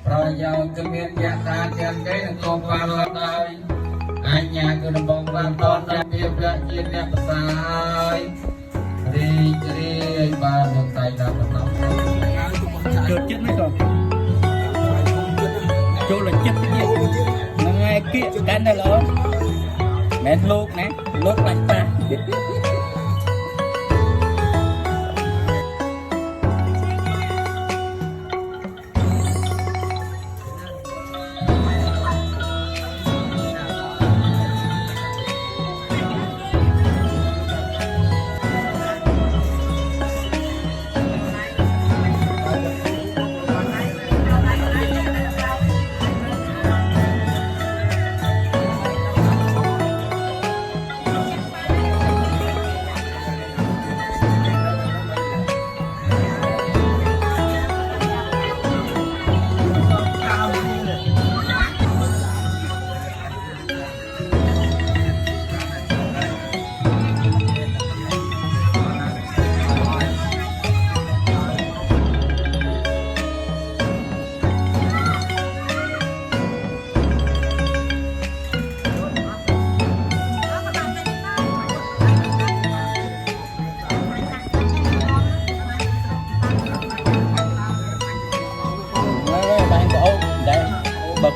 ប្រយោជន៍គឺមានយថាទាំងគេនឹងកុំបានឡើយអញ្ញាគឺដំបងបានតនដល់ភាពជាអ្នកប្រសើររីករាយបាននឹងតែដល់បន្តចូលចិត្តមិនក៏ចូលចិត្តទៀតហ្នឹងឯងគៀកកាន់តែល្អមែនលោកណាលោកបាច់តា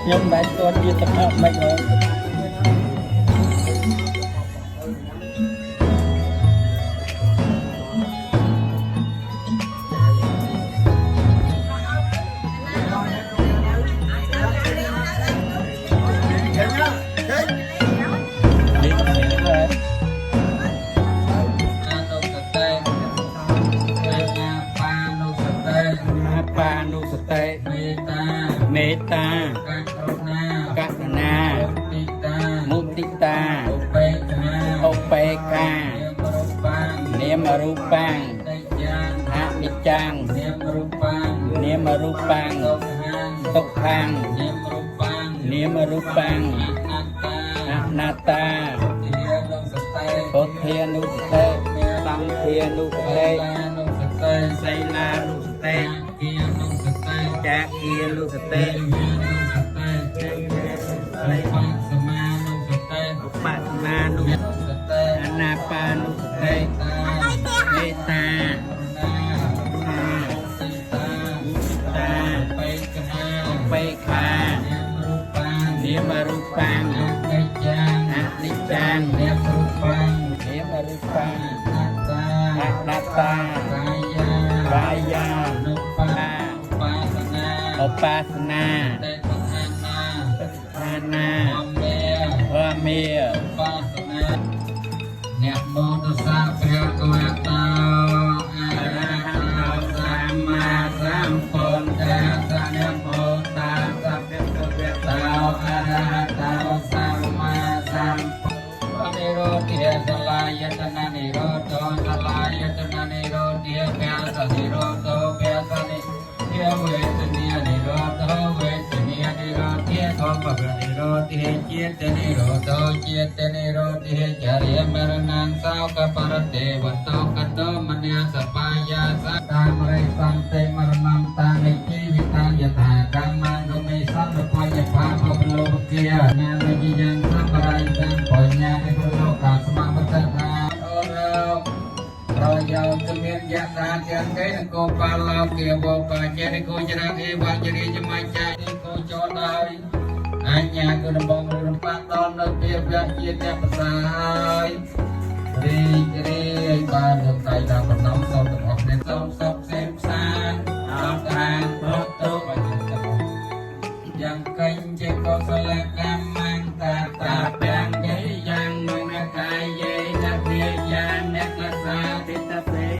ខ្ញុំបានស្គាល់ជាទឹកអប់មិនហើយមេត្តាករុណាមុទិតាឧបេក្ខានាមរូបាំងអនិច្ចំនាមរូបាំងទុក្ខំនាមរូបាំងអនត្តាពុទ្ធានុសតិសង្ឃានុសតិសីលានុសតិចាគានុសតិសមានុសតិឧបសមានុសតិអនាបានុសតិមេត្តាបេក្ខានាមរូបាំងអនិច្ចំនាមរូបាំងអនត្តាកាយានុឧបាសនាធានាវមេអ្នកមោទសាព្រះកវតោអរហន្តសម្មាសម្ពុទ្ធស្សៈនមោតាសៈព្រះកវតោអរហន្តសម្មាសម្ពុទ្ធនិរោធិសលាយតននិរោធោសលាយតននិរោធិភៈសនិរោធោភៈសនិវេទនីនិរោធោវេទនីនិរោធិធម្មបនិរោធិចេតនិរោធោចេតនិរោធិចរិយមរណង្សោកបរទេវតោកតមញ្ញាសបាយាសតាមរិសន្តិមរណំតានិជីវិតាយថាកម្មងកមេសន្តិបយផាបបលោគាញានិយ៉ាងសម្បរិយទាំងបញ្ញានិប្រលោកាស្មបតថាអូរប្រយោជន៍គឺមានយថាទាំងគេនឹងកុំបានឡោគាវបច្ចរិកោចរាអេវចរិយមច្ចាទីកោចូលដោយអញ្ញាគឺដំបងរំបានដល់នៅភាពជាអ្នកប្រសើររីករាយបាន